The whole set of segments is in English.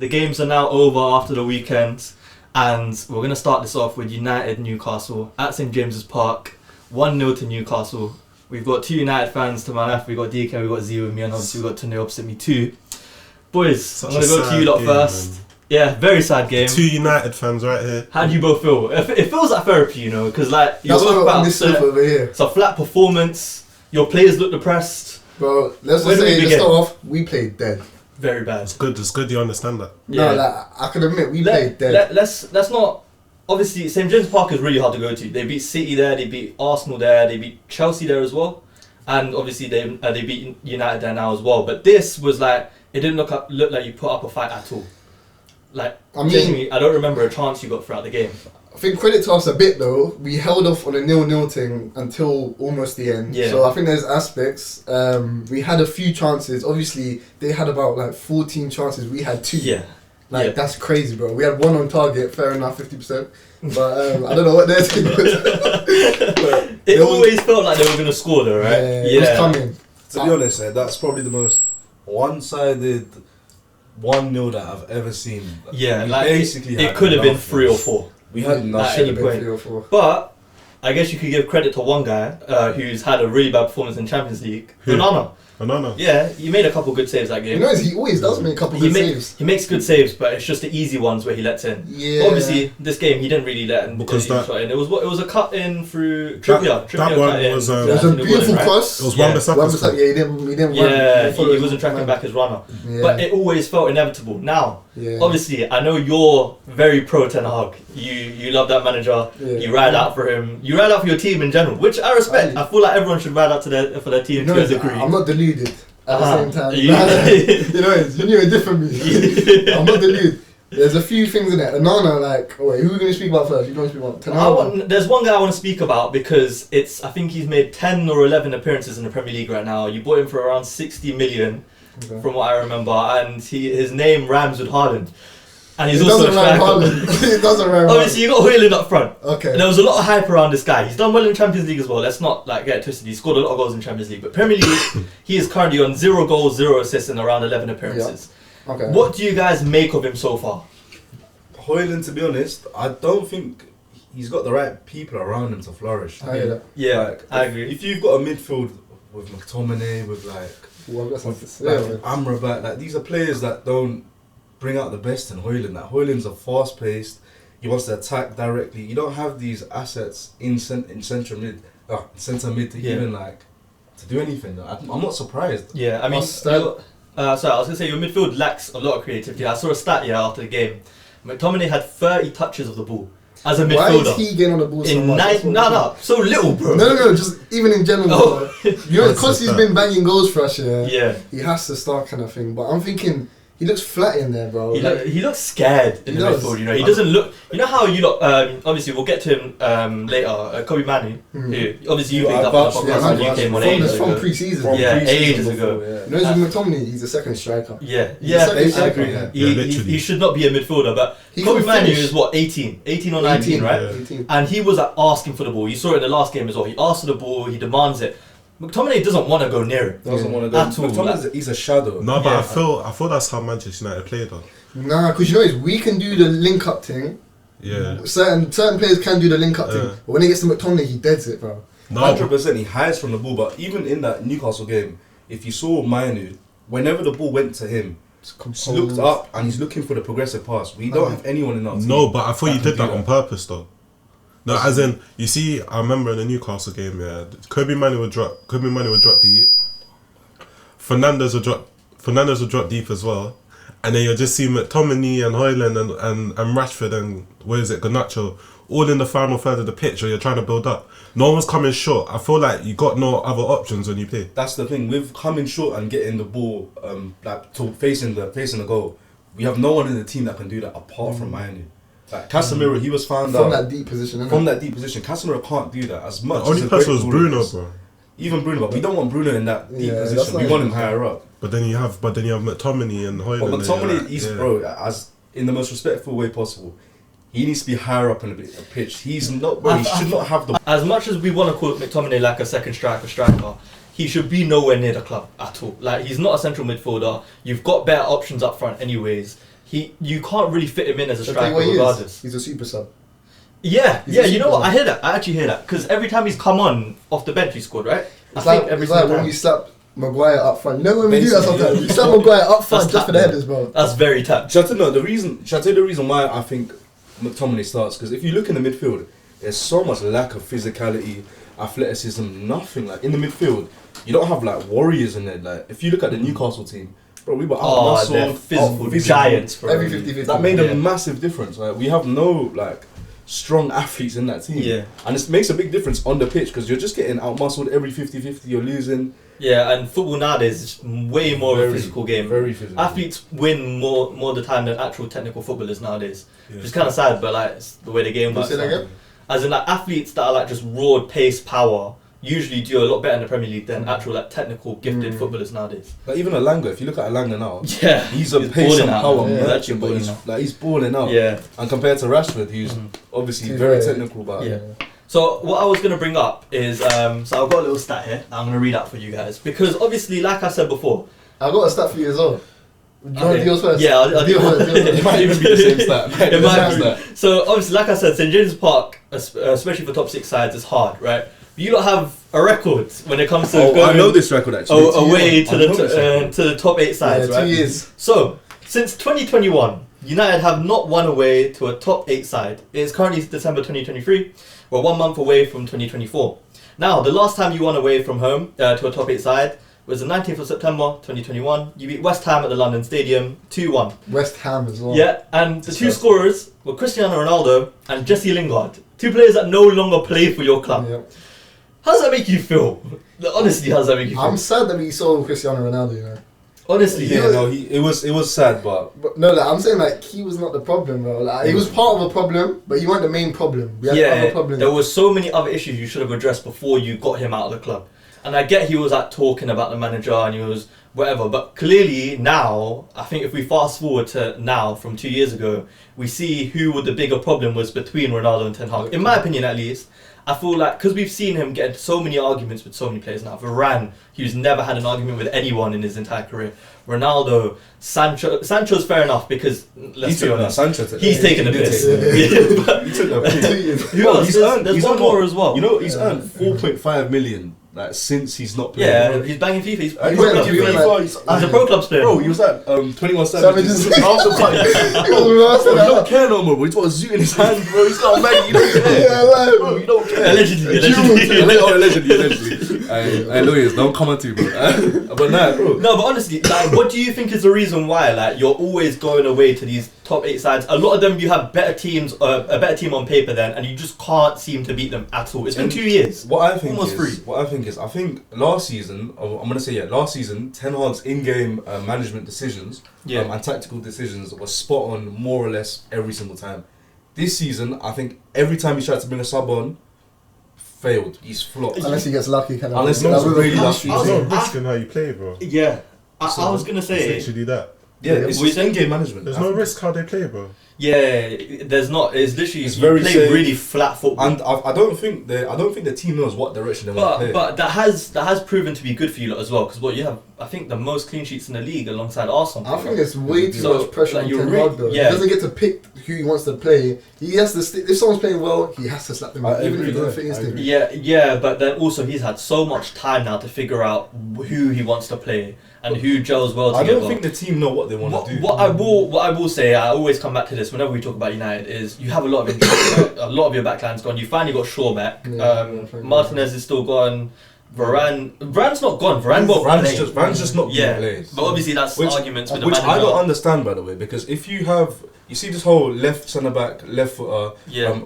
The games are now over after the weekend, and we're going to start this off with United Newcastle at St James's Park. 1-0 to Newcastle. We've got 2 United fans to my left. We've got DK, we've got Z with me, and obviously we've got Tunde opposite me too. Boys, I'm going to go to you lot first. Man. Yeah, very sad game. 2 United fans right here. How do you both feel? It feels like therapy, you know, because like you're both about over here. It's a flat performance. Your players look depressed. Bro, let's just say, let's start off, we played dead. Very bad. It's good you understand that. Yeah. No, like, I can admit, we played dead. Let's not... Obviously, St James's Park is really hard to go to. They beat City there, they beat Arsenal there, they beat Chelsea there as well. And obviously they beat United there now as well. But this was like... It didn't look like you put up a fight at all. Like, genuinely, I don't remember a chance you got throughout the game. I think credit to us a bit though. We held off on a 0-0 thing until almost the end. Yeah. So I think there's aspects. We had a few chances. Obviously, they had about like 14 chances. We had 2. Yeah. That's crazy, bro. We had 1 on target. Fair enough, 50%. But I don't know what their thing was. It always felt like they were gonna score though, right? Yeah. It was coming. To be honest, that's probably the most one-sided 1-0 that I've ever seen. Yeah, like basically it could have been 3 or 4. We had nothing. At any point. 3 or 4. But I guess you could give credit to one guy who's had a really bad performance in Champions League. Onana. Yeah, he made a couple good saves that game. You know, he always does make a couple good saves. He makes good saves, but it's just the easy ones where he lets in. Yeah. Obviously, this game he didn't really let in because that shot in. It was a cut in through Trippier. That one was it was a beautiful cross. It was Wan-Bissaka's. Yeah, he didn't run. He wasn't tracking back his runner. Yeah. But it always felt inevitable. Now, obviously, I know you're very pro Ten Hag. You love that manager. Yeah. You ride out for him. You ride out for your team in general, which I respect. I feel like everyone should ride out for their team to a degree. I'm not deluded. At the same time, you know, you knew it different me. I'm not deluded. There's a few things in it. Onana, like, wait, who are we going to speak about first? You don't speak about there's one guy I want to speak about because I think he's made 10 or 11 appearances in the Premier League right now. You bought him for around 60 million, from what I remember, and his name rhymes with Haaland. And he's also a striker. It doesn't rhyme. Obviously, you got Højlund up front. Okay. There was a lot of hype around this guy. He's done well in Champions League as well. Let's not get it twisted. He scored a lot of goals in Champions League, but Premier League, he is currently on 0 goals, 0 assists in around 11 appearances. Yeah. Okay. What do you guys make of him so far? Højlund, to be honest, I don't think he's got the right people around him to flourish. I hear that. Yeah, I agree. If you've got a midfield with McTominay, with Amrabat, like these are players that don't bring out the best in Højlund. Like Højlund's a fast-paced. He wants to attack directly. You don't have these assets in centre mid to even to do anything. I'm not surprised. Yeah, I mean, sorry, I was gonna say your midfield lacks a lot of creativity. I saw a stat after the game. McTominay had 30 touches of the ball as a midfielder. Why is he getting on the ball so much? So little, bro. No, just even in general. You know, because he's been banging goals for us, he has to start kind of thing. But I'm thinking, he looks flat in there, bro. He looks scared in the midfield, you know. He doesn't look... You know how you look... obviously, we'll get to him later. Kobe Manu, who obviously you picked up on the podcast when you came on ages ago. From pre-season. Ages ago. You know, with McTominay, he's a second striker. I agree. He should not be a midfielder, but Kobe Manu is what, 18 or 19, right? 18. And he was asking for the ball. You saw it in the last game as well. He asked for the ball, he demands it. McTominay doesn't want to go near it. Doesn't want to go at all. McTominay, he's a shadow. No, but I feel that's how Manchester United play though. Nah, because you know we can do the link up thing. Yeah. Certain players can do the link up thing, but when he gets to McTominay, he deads it, bro. 100%. He hides from the ball, but even in that Newcastle game, if you saw Manu, whenever the ball went to him, he looked up and he's looking for the progressive pass. We don't have anyone in our team. No, but I thought you did that on purpose though. No, as in, you see, I remember in the Newcastle game, Kobe Manu would drop deep. Fernandes would drop deep as well. And then you'll just see McTominay and Højlund and Rashford and, Garnacho, all in the final third of the pitch, or you're trying to build up. No one's coming short. I feel like you got no other options when you play. That's the thing, with coming short and getting the ball to facing the goal, we have no one in the team that can do that apart from Manu. Like Casemiro, he was found from out that deep position. From that deep position, Casemiro can't do that as much. The only person was Bruno, bro. Even Bruno, but we don't want Bruno in that deep position. We want him higher up. But then you have McTominay and Højlund. But McTominay, bro, as in the most respectful way possible. He needs to be higher up in the pitch. He's not. Bro, he should not have the. As much as we want to call McTominay like a second striker, he should be nowhere near the club at all. Like, he's not a central midfielder. You've got better options up front, anyways. you can't really fit him in as a I'll tell you striker what he is. regardless. He's a super sub. Yeah, He's yeah, a you know super what? I hear that. I actually hear that because every time he's come on off the bench, he scored, right? It's like when we slap Maguire up front. You know when we do that sometimes? We slap Maguire up front just for the headers, bro. That's very tapped. Shall I tell you the reason why I think McTominay starts? Because if you look in the midfield, there's so much lack of physicality, athleticism, nothing. Like in the midfield, you don't have like warriors in there. Like if you look at the Newcastle team, bro, we were they're physical giants, bro. Every 50-50. That made a massive difference. Like we have no like strong athletes in that team. Yeah. And it makes a big difference on the pitch because you're just getting out-muscled every 50-50, you're losing. Yeah, and football nowadays is way more of a physical game. Very physical. Athletes win more of the time than actual technical footballers nowadays. Yeah. It's kind of sad, but like it's the way the game works. Say that again? As in like athletes that are like just raw pace, power, usually do a lot better in the Premier League than actual like technical gifted footballers nowadays. Like even Alanga, if you look at Alanga now, yeah, he's a pace and power merchant, but he's balling out. Yeah. And compared to Rashford, who's obviously very technical, but So what I was going to bring up is, so I've got a little stat here that I'm going to read out for you guys. Because obviously, like I said before... I've got a stat for you as well. Do you want to do yours first? Yeah, I'll do yours first. it might even be the same stat. It might be. So obviously, like I said, St James's Park, especially for top 6 sides, is hard, right? You don't have a record when it comes to going... I know this record actually. Away to the top 8 sides, right? 2 years. So, since 2021, United have not won away to a top 8 side. It is currently December 2023. We're 1 month away from 2024. Now, the last time you won away from home to a top 8 side was the 19th of September 2021. You beat West Ham at the London Stadium 2-1. West Ham as well. Yeah, and the 2 scorers were Cristiano Ronaldo and Jesse Lingard. 2 players that no longer play for your club. Yep. How does that make you feel? Honestly, how does that make you feel? I'm sad that we saw Cristiano Ronaldo, you know. Honestly, it was sad, but no, like, I'm saying like he was not the problem, bro. Like he was part of a problem, but he wasn't the main problem. We had other problems. There was so many other issues you should have addressed before you got him out of the club. And I get he was like talking about the manager and he was whatever, but clearly now, I think if we fast forward to now from 2 years ago, we see who the bigger problem was between Ronaldo and Ten Hag. In my opinion, at least. I feel like, because we've seen him get into so many arguments with so many players now. Varane, who's never had an argument with anyone in his entire career. Ronaldo, Sancho's fair enough because, let's be honest, he's taken a piss. He took a piss. Who else? There's one more as well. You know, he's earned 4.5 million like since he's not playing. Yeah, he's banging FIFA. He's a pro clubs player. Bro, he was at 21 Savages after party. You don't care no more, bro. He's got a zoo in his hand, bro. He's got a Maggie. You don't care. Bro, you don't care. Allegedly. Hey, lawyers, don't come at me, bro. But nah, bro. No, but honestly, like, what do you think is the reason why, like, you're always going away to these top 8 sides? A lot of them, you have better teams, a better team on paper then, and you just can't seem to beat them at all. It's been 2 years. What I think I think last season, last season, Ten Hag's in-game management decisions and tactical decisions were spot on more or less every single time. This season, I think every time he tried to bring a sub on, failed. He's flopped. Unless he gets lucky, kind of. Unless he gets really lucky. There's no risk in how you play, bro. Yeah. I was going to say... It's literally that. Yeah, it's just in-game management. There's no risk how they play, bro. Yeah, there's not. It's literally it's very play safe. really flat football. And I don't think the team knows what direction they want to play. But that has proven to be good for you lot as well, because you have, I think, the most clean sheets in the league alongside Arsenal. I think it's way too much pressure on Ten Hag though. Yeah. He doesn't get to pick who he wants to play. He has to if someone's playing well, he has to slap them out, even if he doesn't fit his team. Yeah, but then also he's had so much time now to figure out who he wants to play and who gels well together. I don't think the team know what they want to do. What I will say, I always come back to this whenever we talk about United, is you have a lot of injuries. Right? A lot of your backline's gone. You finally got Shaw back. Martinez is still gone. Varane's not gone. Varane's just not being played. But obviously that's arguments with the which manager. I don't understand, by the way, because if you see this whole left centre back, left footer,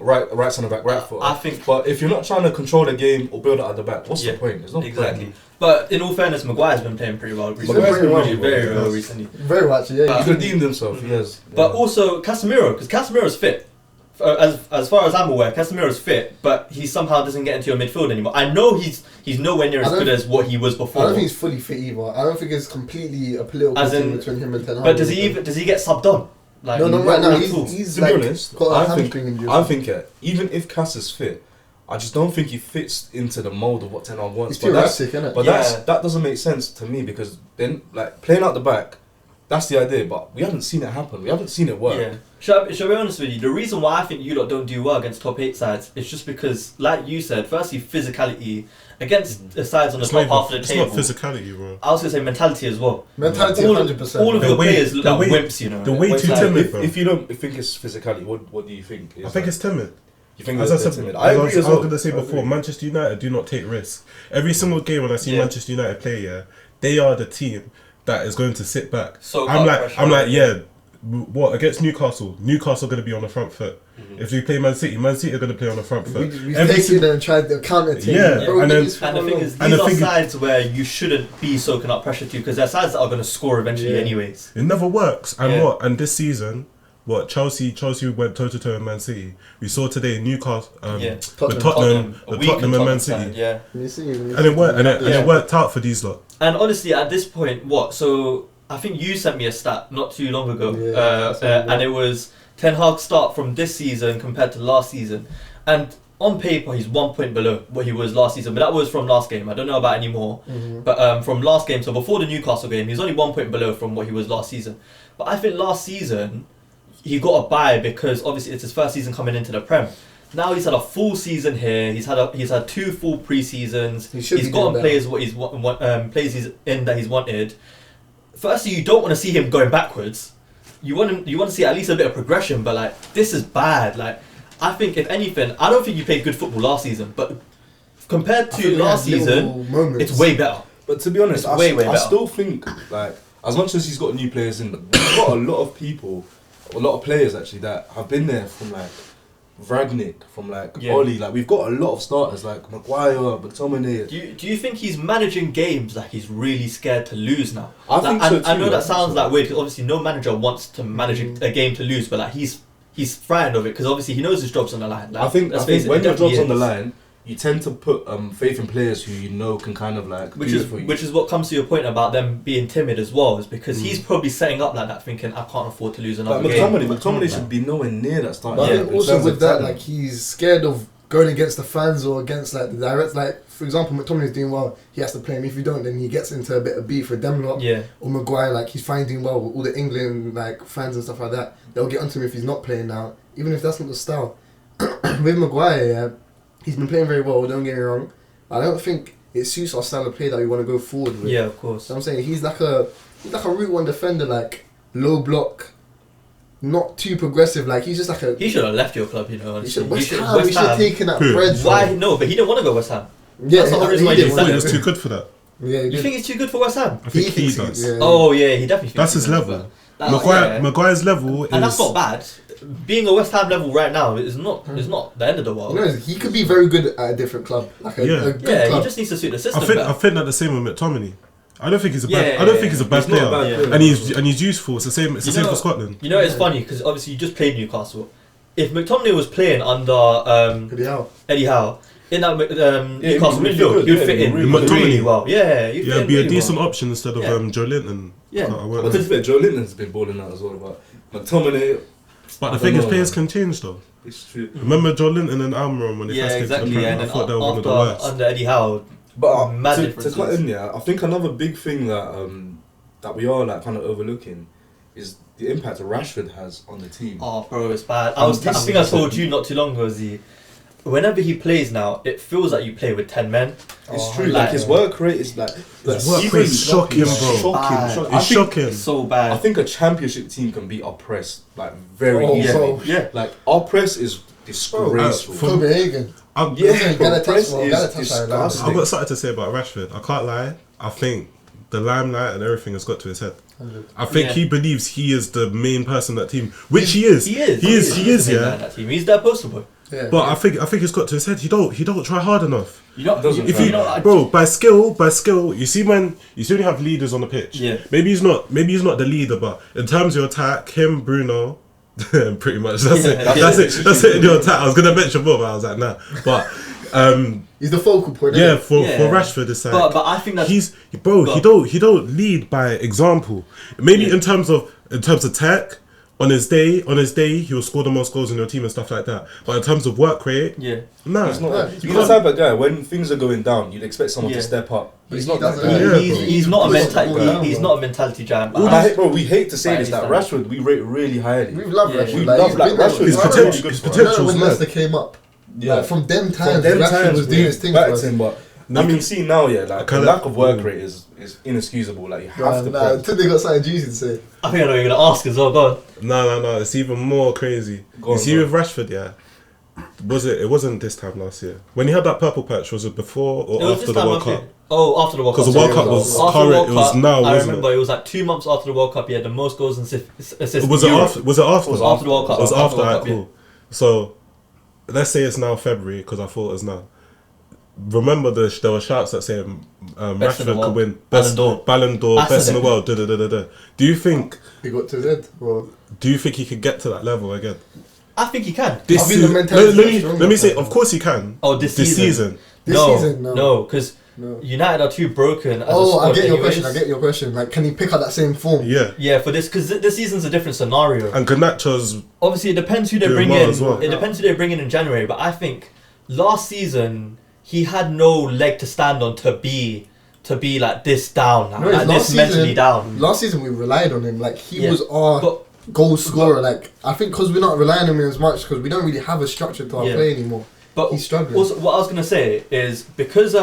right centre back, right footer. I think, but if you're not trying to control the game or build it at the back, what's the point? There's no exactly. point. But in all fairness, Maguire's been playing pretty well recently. Very well recently. Very well, actually. Yeah, he's redeemed himself. He has. But also Casemiro, because Casemiro's fit. As far as I'm aware, Casemiro's fit, but he somehow doesn't get into your midfield anymore. I know he's nowhere near as good as what he was before. I don't think he's fully fit either. I don't think it's completely a political thing between him and Ten Hag. But does he get subbed on? Like, no, right now he's to like, be honest, got a hamstring injury. I think even if Cass is fit, I just don't think he fits into the mold of what Ten Hag wants. He's too erratic, isn't it? But that doesn't make sense to me, because then, like, playing out the back, that's the idea, but we haven't seen it happen. We haven't seen it work. Yeah. Shall I be honest with you? The reason why I think you lot don't do well against top 8 sides is just because, like you said, firstly, physicality against the sides on the top half of the table. It's not physicality, bro. I was going to say mentality as well. Mentality, 100%. All of your players look like wimps, you know. They're way too timid, bro. If you don't think it's physicality, what do you think? I think it's timid. You think as they're I said, timid? I agree was as well. going to say before, Manchester United do not take risks. Every single game when I see Manchester United play, they are the team that is going to sit back. So I'm like, what against Newcastle? Newcastle going to be on the front foot. Mm-hmm. If we play Man City are going to play on the front foot. We've taken and tried the counter team. Yeah, Bro, and the thing is, these are sides where you shouldn't be soaking up pressure to, because they're sides that are going to score eventually anyways. It never works. And and this season, Chelsea went toe to toe with Man City. We saw today Newcastle, Tottenham and Man City. Yeah, and it worked. And it worked out for these lot. And honestly, at this point, so I think you sent me a stat not too long ago, and it was Ten Hag's start from this season compared to last season, and on paper he's 1 point below what he was last season, but that was from last game. I don't know about anymore, but from last game, so before the Newcastle game, he's only 1 point below from what he was last season. But I think last season he got a bye because obviously it's his first season coming into the Prem. Now he's had a full season here. He's had 2 full pre-seasons. He's gotten players plays he's in that he's wanted. Firstly, you don't want to see him going backwards. You want to see at least a bit of progression, but like this is bad. Like I think if anything, I don't think you played good football last season, but compared to last season, it's way better. But to be honest, I still think like as much as he's got new players in, we've got a lot of players actually that have been there from like Vragnik, from like Oli. Like we've got a lot of starters like Maguire, McTominay. Do you think he's managing games like he's really scared to lose now? I think so too. I know that sounds like weird because obviously no manager wants to manage a game to lose, but like he's frightened of it because obviously he knows his job's on the line. Like, I think when your job's on the line, you tend to put faith in players who you know can kind of like which is what comes to your point about them being timid as well, is because he's probably setting up like that thinking I can't afford to lose another game. McTominay should be nowhere near that start. But I think also with that, like he's scared of going against the fans or against like the direct. Like for example, McTominay's doing well, he has to play him. If you don't, then he gets into a bit of beef with them lot. Or Maguire, like he's finding well with all the England like fans and stuff like that. They'll get onto him if he's not playing now, even if that's not the style. With Maguire, he's been playing very well, don't get me wrong. I don't think it suits our style of play that we want to go forward with. Yeah, of course. So I'm saying he's like a route one defender, like low block, not too progressive. Like he's just like a. He should have left your club, you know. Honestly. We should have taken that bread. Why? No, but he didn't want to go West Ham. Yeah, that's the whole reason why he thought he was too good for that. Yeah, you think he's too good for West Ham? I think he does. Yeah. Oh yeah, he definitely. That's his level. Maguire's level, and that's not bad. Being a West Ham level right now is not the end of the world. You know, he could be very good at a different club, like a good club. He just needs to suit the system. I think that the same with McTominay. I don't think he's a bad player, and he's useful. It's the same. It's the same for Scotland. You know, it's funny because obviously you just played Newcastle. If McTominay was playing under Eddie Howe in that Newcastle midfield, you'd fit in really well. Yeah, it'd be a decent option instead of Joe Linton. Yeah, Joe Linton's been balling out as well, but McTominay. But the thing is, players can change though. It's true. Remember Joe Linton and Almiron when they first came to the Prem? I thought they were one of the worst. Under Eddie Howe, but to cut in, I think another big thing that we are like kind of overlooking is the impact Rashford has on the team. Oh, bro, it's bad. I think I told you not too long ago, Z. Whenever he plays now, it feels like you play with 10 men. It's true. Like his work rate is like his work rate is shocking, bro. It's shocking. It's so bad. I think a championship team can beat our press like very easily. Yeah, like our press is disgraceful. Copenhagen. Press is disgusting. I've got something to say about Rashford. I can't lie. I think the limelight and everything has got to his head. I think he believes he is the main person in that team, which he is. He is. Yeah. That team. He's their poster boy. Yeah, but I think it's got to his head. He don't try hard enough. Bro, by skill, you see when you have leaders on the pitch. Yeah. Maybe he's not the leader, but in terms of your attack, him, Bruno, pretty much that's it in your attack. I was gonna mention more, but I was like nah. But he's the focal point. Yeah, for Rashford, it's like. But I think that's he don't lead by example. Maybe in terms of tech. On his day, he will score the most goals in your team and stuff like that. But in terms of work rate, nah. He's not. He's the type of guy when things are going down, you'd expect someone to step up. But he's not that guy. He's not a mentality. He's not a mentality giant. Bro, we hate to say this. That Rashford, we rate really highly. We love Rashford. We love Rashford. His potential. When Leicester came up, from them times, Rashford was doing his thing. But I can see now, like the lack of work rate is inexcusable. Like you have to. Until they got something juicy to say. I think I know what you're gonna ask as well. Go on. No. It's even more crazy. You see with Rashford, it wasn't this time last year when he had that purple patch. Was it before or after the World Cup? Oh, after the World Cup. Because the World Cup was current. It was now. I remember it was like 2 months after the World Cup. He had the most goals and assists. Was it after? It was after the World Cup. It was after that. Cool. So let's say it's now February because I thought it was now. Remember there were shouts that saying Rashford could win Ballon d'Or, best in the world. Do you think he got to Z? Well, do you think he could get to that level again? I think he can. Let me say, of course he can. Oh, this season. No, because United are too broken. I get your question. Like, can he pick up that same form? Yeah, for this, because this season's a different scenario. And Garnacho's obviously it depends who they bring in. It depends who they bring in January. But I think last season he had no leg to stand on to be like this down, like this mentally down. Last season we relied on him. Like he was our goal scorer. Like I think because we're not relying on him as much because we don't really have a structure to our play anymore. But he's struggling. Also, what I was gonna say is because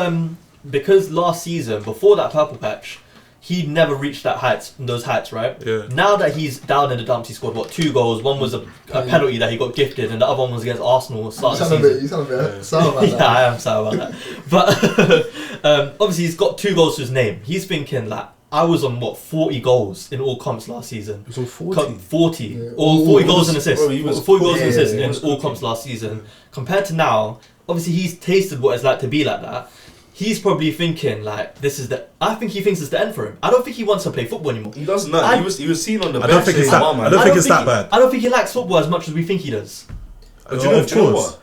last season before that purple patch, he never reached those heights, right? Yeah. Now that he's down in the dumps, he scored 2 goals. One was a penalty that he got gifted, and the other one was against Arsenal. You sound a bit sour about that. Yeah, I am sour about that. But obviously, he's got 2 goals to his name. He's thinking like, I was on 40 goals in all comps last season. He was on 40. 40 Yeah. or 40 goals and assists. 40 goals and assists in all comps last season. Compared to now, obviously he's tasted what it's like to be like that. He's probably thinking like, I think he thinks it's the end for him. I don't think he wants to play football anymore. He does not. He was seen on the bench. I don't think it's that bad. I don't think he likes football as much as we think he does. Do you know what?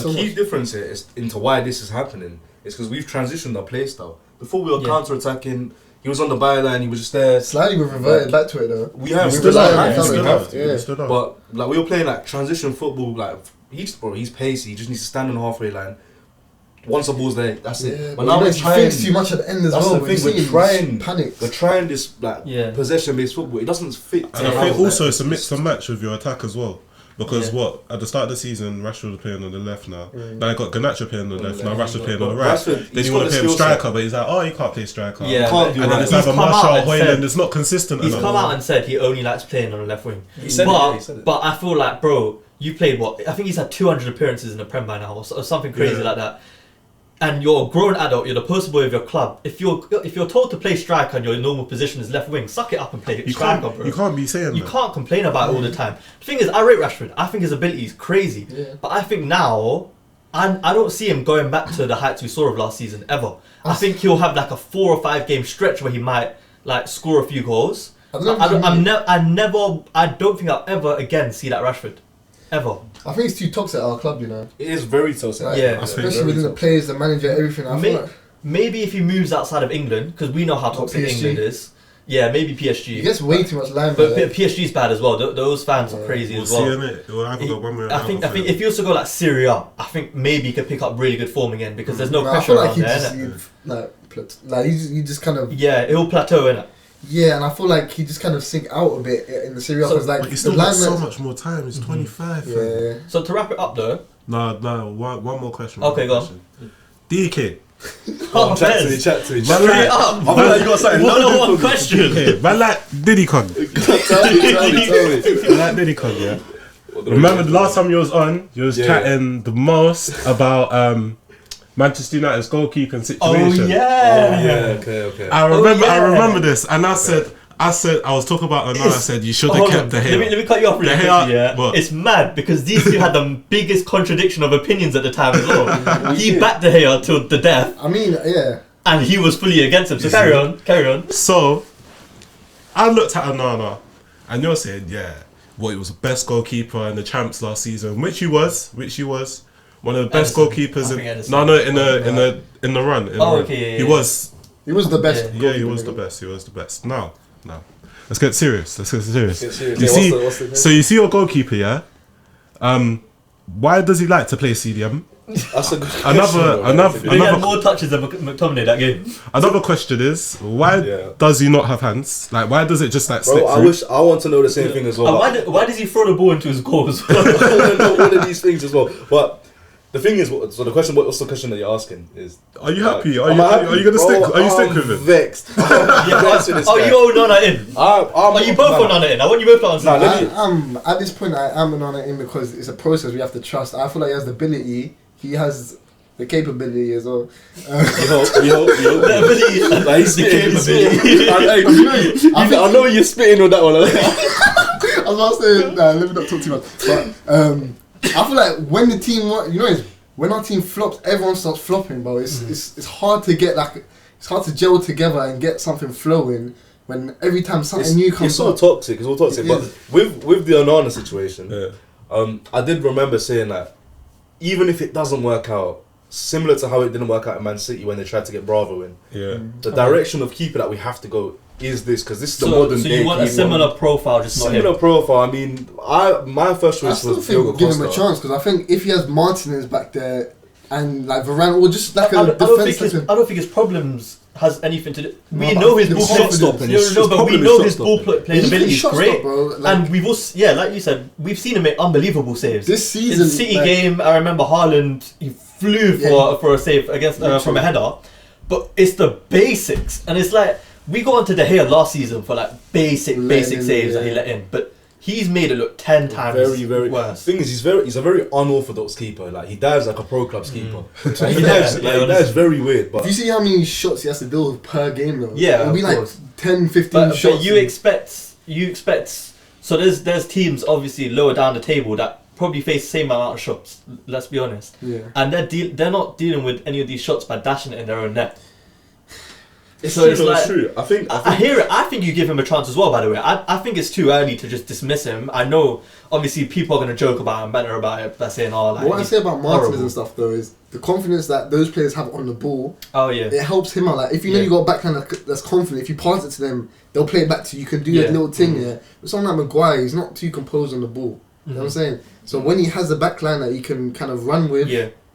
A key difference here is into why this is happening is because we've transitioned our play style. Before we were counter-attacking. He was on the byline. He was just there. Slightly, we've reverted back to it though. We have. We have to. But like we were playing like transition football. Like he's pacey. He just needs to stand on the halfway line. Once the ball's there, that's it. But now we're trying. He thinks too much at the end as well. That's the thing. We're trying this like possession-based football. It doesn't fit. And I think also it's a mix and match with your attack as well. Because at the start of the season, Rashford was playing on the left now. Now I got Garnacho playing on the left. Now Rashford playing on the right. Then you want to play him striker, but he's like, oh, you can't play striker. Yeah, can't do and then it's either Marshall or Hoyland. It's not consistent. He's come out and said he only likes playing on the left wing. He said it. But I feel like, bro, you played I think he's had 200 appearances in the Prem by now, or something crazy like that. And you're a grown adult, you're the poster boy of your club. If you're told to play striker and your normal position is left wing, suck it up and play striker, bro. You can't be saying that. You can't complain about it all the time. The thing is, I rate Rashford. I think his ability is crazy. Yeah. But I think now, I don't see him going back to the heights we saw of last season, ever. I think he'll have like a 4 or 5 game stretch where he might like score a few goals. I don't think I'll ever again see that Rashford. Ever. I think it's too toxic at our club, you know. It is very toxic. Especially within the players, the manager, everything. Maybe if he moves outside of England, because we know how toxic England is. Yeah, maybe PSG. He gets way too much limelight. But PSG's bad as well. Those fans are crazy as well. I think if you also go like Serie A, I think maybe he could pick up really good form again because there's no pressure around there. He just kind of he'll plateau in it. Yeah, and I feel like he just kind of sink out a bit in the Serie A because but he's still got so much more time. He's 25. Yeah. So to wrap it up though. No. One more question. Okay, go on. DK. Chat to me. Straight up. I feel like you got something. One question. Okay, man, like Diddy Con. Tell me. Like Diddy Con, yeah. Remember the last time you was on, you was chatting the most about Manchester United's goalkeeping situation. Oh yeah. Okay. I remember this, and I said I was talking about Onana. I said you should have kept De Gea. Let me cut you off really quickly. Yeah, it's mad because these two had the biggest contradiction of opinions at the time as well. He backed De Gea till the death. I mean, yeah. And he was fully against him. So carry on. So I looked at Onana, and you're saying, he was the best goalkeeper in the champs last season, which he was. One of the best goalkeepers in the run. Okay. He was the best. Yeah, he was the best. Now, Let's get serious. Let's get serious. You Yeah, see, what's the so you see your goalkeeper, yeah. Why does he like to play CDM? That's a good question, He had more touches than McTominay that game. Another question is, why does he not have hands? Like, why does it just like slip through? I want to know the same thing as well. And why does he throw the ball into his goal as well? I want to know all of these things as well. But the thing is, so the question, what's the question that you're asking? Is Are you happy? Are you gonna stick? Are you stick with it? Vexed. You own Nana in? Are you both on Nana in? I want you both to answer. At this point, I am an Nana in because it's a process we have to trust. I feel like he has the ability. He has the capability as well. The ability. Like he's capability. I know you're spitting on that one. I was about to say, let me not talk too much. But I feel like when the team, when our team flops, everyone starts flopping, bro. It's hard to get it's hard to gel together and get something flowing when every time something new comes up. It's all toxic. But with the Onana situation, I did remember saying that even if it doesn't work out, similar to how it didn't work out in Man City when they tried to get Bravo in, the direction of keeper that we have to go is this, because this is the modern day. So you want a similar profile, just not him? Similar profile. I mean, my first choice was Diogo Costa. Give him a chance, because I think if he has Martinez back there and like Varane, or just like I don't think his problems has anything to do. We know his ball playing ability is great, and we've also, like you said, we've seen him make unbelievable saves. This season, in the City game, I remember Haaland, he flew for a save against from a header, but it's the basics, and it's like we got onto De Gea last season for like basic saves that he let in, but he's made it look 10 times very worse. The thing is, he's a very unorthodox keeper. Like, he dives like a pro club's keeper. Like, he dives very weird. But if you see how many shots he has to deal with per game, though, it'll be like 10, 15 shots. But you expect. So there's teams obviously lower down the table that probably face the same amount of shots. Let's be honest. Yeah. And they're not dealing with any of these shots by dashing it in their own net. It's true. I think I hear it. I think you give him a chance as well, by the way. I think it's too early to just dismiss him. I know, obviously, people are going to joke about him, banter about it, by saying, what I say about Martinez and stuff, though, is the confidence that those players have on the ball. Oh, yeah. It helps him out. Like, if you know you got a backline that's confident, if you pass it to them, they'll play it back to you. You can do that little thing there. But someone like Maguire, he's not too composed on the ball. You know what I'm saying? So when he has the backline that he can kind of run with,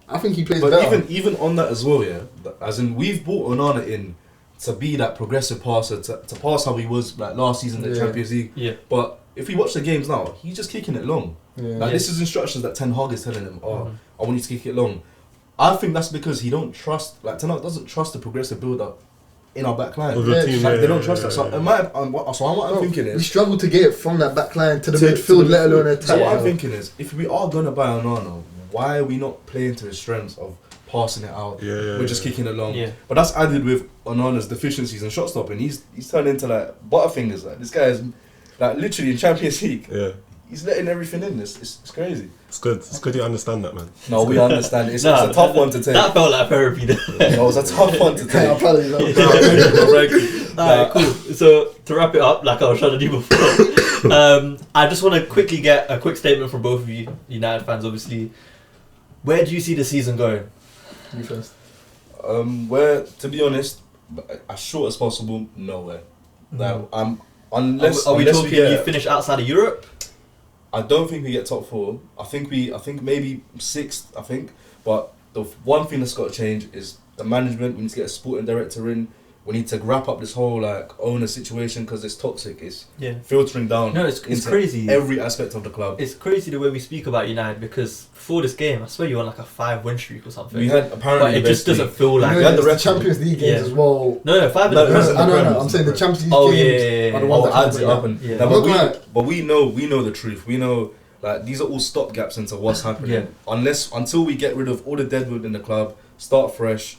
I think he plays better. But even on that as well, as in, we've brought Onana in to be that progressive passer, to pass how he was like last season in the Champions League. Yeah. But if we watch the games now, he's just kicking it long. Yeah. This is instructions that Ten Hag is telling him. I want you to kick it long. I think that's because he don't trust. Like, Ten Hag doesn't trust the progressive build-up in our back line. They don't trust that. So what I'm thinking is, we struggle to get it from that back line to the midfield, let alone attack. So what I'm thinking is, if we are gonna buy Onana, why are we not playing to his strengths of passing it out? We're just kicking it long. But that's added with Onana's deficiencies and shot stopping. He's turned into like butterfingers. Like, this guy is like literally in Champions League. He's letting everything in. It's crazy. It's good. It's good you understand that, man. No, we understand. It's a tough one to take. That felt like therapy. No, it was a tough one to take. Alright, cool. So to wrap it up, like I was trying to do before, I just want to quickly get a quick statement from both of you, United fans, obviously. Where do you see the season going? You first. Where, to be honest, as short as possible, nowhere. Like, unless are we talking you finish outside of Europe? I don't think we get top 4. I think maybe 6th. I think, but the one thing that's got to change is the management. We need to get a sporting director in. We need to wrap up this whole like owner situation, because it's toxic. It's filtering down. No, it's crazy. Every aspect of the club. It's crazy the way we speak about United, because before this game, I swear you were on like a 5-win streak or something. We had apparently, but it just doesn't feel like. We had the Champions League games as well. No, 5 in the Premier. I'm saying the Champions League games. Are the ones that adds it up. But we know the truth. We know. Like, these are all stopgaps into what's happening. Until we get rid of all the deadwood in the club, start fresh,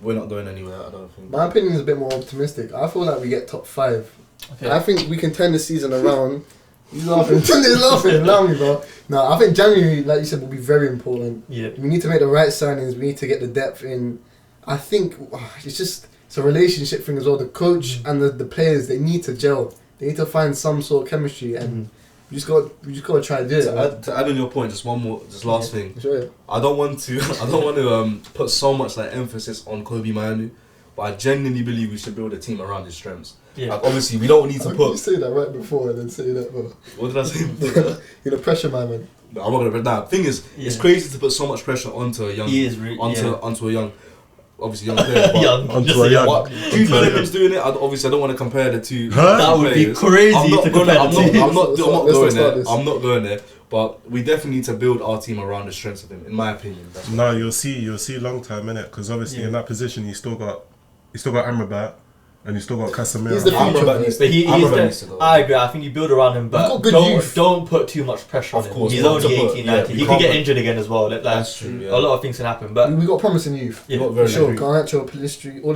we're not going anywhere, I don't think. My opinion is a bit more optimistic. I feel like we get top 5. Okay. I think we can turn the season around. He's laughing. He's laughing. Allow me, bro. No, I think January, like you said, will be very important. Yeah. We need to make the right signings. We need to get the depth in. I think it's a relationship thing as well. The coach and the players, they need to gel. They need to find some sort of chemistry, and we just got to try to do it. To add on your point, just last thing. Sure. I don't want to put so much like emphasis on Kobe Manu, but I genuinely believe we should build a team around his strengths. Yeah. Like, obviously, we don't need to How can you put. say that right before and then say that, bro? What did I say? You're the pressure man. No, I'm not gonna. Nah, the thing is, it's crazy to put so much pressure onto a young, onto a young, obviously young player. But Onto a young. But Jude Bellingham's doing it. Obviously, I don't want to compare the two. Huh? That would be players. crazy I'm not to gonna. compare the two. I'm not Let's going start there. this. I'm not going there. But we definitely need to build our team around the strengths of him, in my opinion. That's No, you'll see long time in it because obviously in that position you still got Amrabat and you still got Casemiro. He's the future. Amrabat needs But Amrabat needs to go. I agree. I think you build around him, but You've got good youth. don't put too much pressure on Of him. course, He's not only to put- 18, yeah, 19. you He can't could get put- injured again as well. That's true. Yeah. A lot of things can happen, but We got promising youth. yeah. Not very For sure. agree. Garnacho, Pellistri, all of them.